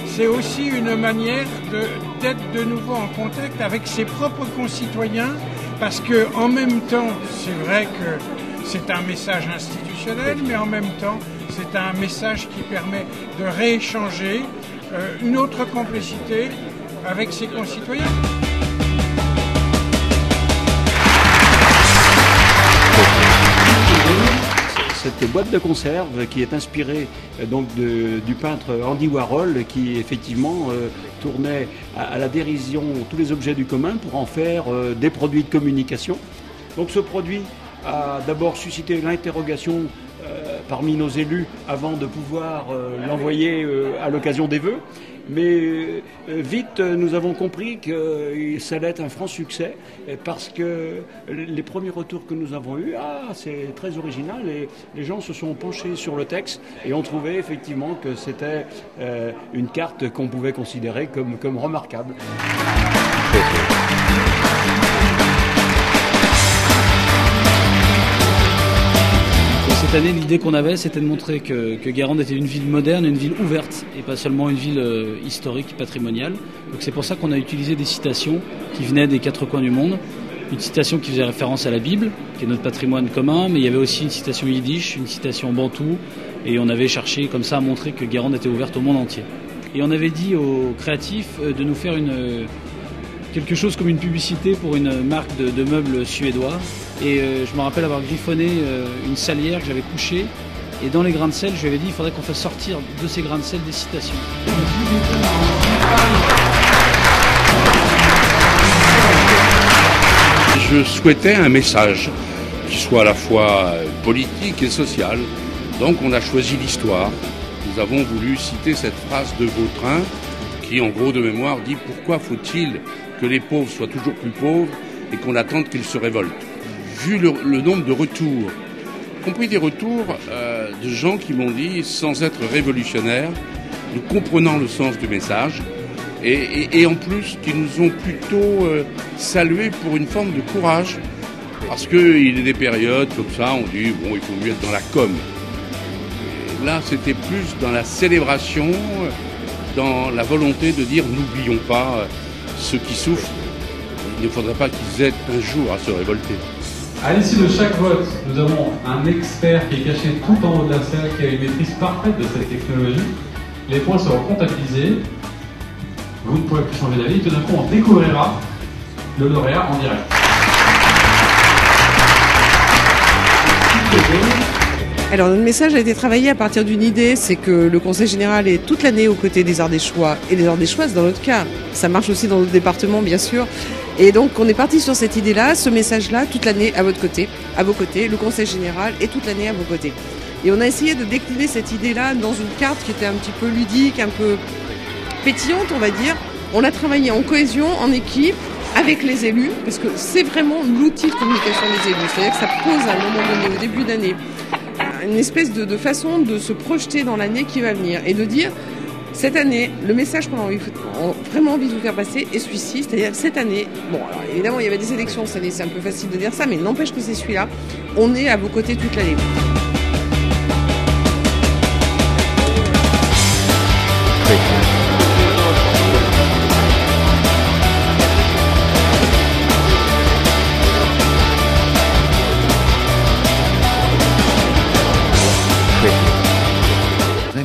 C'est aussi une manière d'être de nouveau en contact avec ses propres concitoyens, parce que en même temps, c'est vrai que c'est un message institutionnel, mais en même temps, c'est un message qui permet de rééchanger une autre complicité avec ses concitoyens. Cette boîte de conserve qui est inspirée donc du peintre Andy Warhol, qui effectivement tournait à la dérision tous les objets du commun pour en faire des produits de communication. Donc ce produit a d'abord suscité l'interrogation parmi nos élus avant de pouvoir l'envoyer à l'occasion des vœux. Mais vite, nous avons compris que ça allait être un franc succès parce que les premiers retours que nous avons eus, c'est très original, et les gens se sont penchés sur le texte et ont trouvé effectivement que c'était une carte qu'on pouvait considérer comme remarquable. Cette année, l'idée qu'on avait, c'était de montrer que Guérande était une ville moderne, une ville ouverte, et pas seulement une ville historique, patrimoniale. Donc c'est pour ça qu'on a utilisé des citations qui venaient des quatre coins du monde. Une citation qui faisait référence à la Bible, qui est notre patrimoine commun, mais il y avait aussi une citation yiddish, une citation bantou, et on avait cherché comme ça à montrer que Guérande était ouverte au monde entier. Et on avait dit aux créatifs de nous faire quelque chose comme une publicité pour une marque de meubles suédois. Et je me rappelle avoir griffonné une salière que j'avais couchée. Et dans les grains de sel, je lui avais dit qu'il faudrait qu'on fasse sortir de ces grains de sel des citations. Je souhaitais un message qui soit à la fois politique et social. Donc on a choisi l'histoire. Nous avons voulu citer cette phrase de Vautrin qui, en gros de mémoire, dit « Pourquoi faut-il que les pauvres soient toujours plus pauvres et qu'on attende qu'ils se révoltent ?» Vu le nombre de retours, y compris des retours de gens qui m'ont dit, sans être révolutionnaires, nous comprenant le sens du message, et en plus qui nous ont plutôt salué pour une forme de courage, parce qu'il y a des périodes comme ça, on dit bon, il faut mieux être dans la com. Et là, c'était plus dans la célébration, dans la volonté de dire n'oublions pas ceux qui souffrent. Il ne faudrait pas qu'ils aient un jour à se révolter. À l'issue de chaque vote, nous avons un expert qui est caché tout en haut de la salle, qui a une maîtrise parfaite de cette technologie. Les points seront comptabilisés. Vous ne pourrez plus changer d'avis. Tout d'un coup, on découvrira le lauréat en direct. Alors notre message a été travaillé à partir d'une idée, c'est que le Conseil général est toute l'année aux côtés des Ardéchois et les Ardéchoises dans notre cas. Ça marche aussi dans notre département bien sûr. Et donc on est parti sur cette idée-là, ce message-là, toute l'année à votre côté, à vos côtés, le Conseil général est toute l'année à vos côtés. Et on a essayé de décliner cette idée-là dans une carte qui était un petit peu ludique, un peu pétillante on va dire. On a travaillé en cohésion, en équipe, avec les élus, parce que c'est vraiment l'outil de communication des élus. C'est-à-dire que ça pose à un moment donné, au début d'année, une espèce de façon de se projeter dans l'année qui va venir et de dire cette année, le message qu'on a vraiment envie de vous faire passer est celui-ci, c'est-à-dire cette année, bon alors évidemment il y avait des élections cette année, c'est un peu facile de dire ça, mais n'empêche que c'est celui-là, on est à vos côtés toute l'année.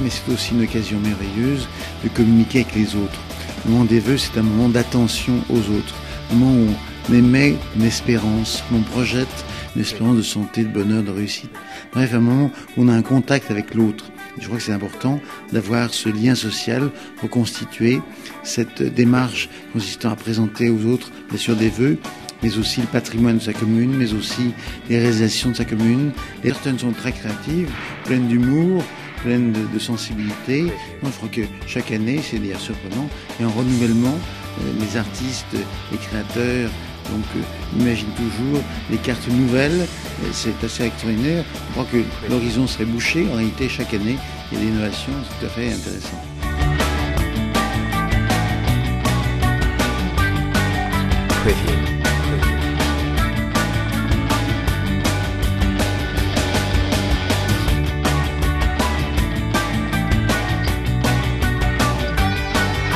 Mais c'est aussi une occasion merveilleuse de communiquer avec les autres. Le moment des vœux, c'est un moment d'attention aux autres, un moment où on émet une espérance, on projette une espérance de santé, de bonheur, de réussite. Bref, un moment où on a un contact avec l'autre. Je crois que c'est important d'avoir ce lien social reconstitué, cette démarche consistant à présenter aux autres, bien sûr, des vœux, mais aussi le patrimoine de sa commune, mais aussi les réalisations de sa commune. Les personnes sont très créatives, pleines d'humour, pleine de sensibilité. Donc, je crois que chaque année, c'est d'ailleurs surprenant, il y a un renouvellement. Les artistes, les créateurs, donc imaginent toujours des cartes nouvelles. C'est assez extraordinaire. Je crois que l'horizon serait bouché. En réalité, chaque année, il y a des innovations. C'est tout à fait intéressant.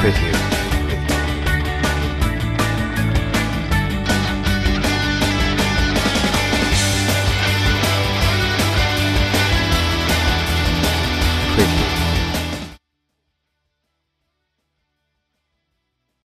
prettier.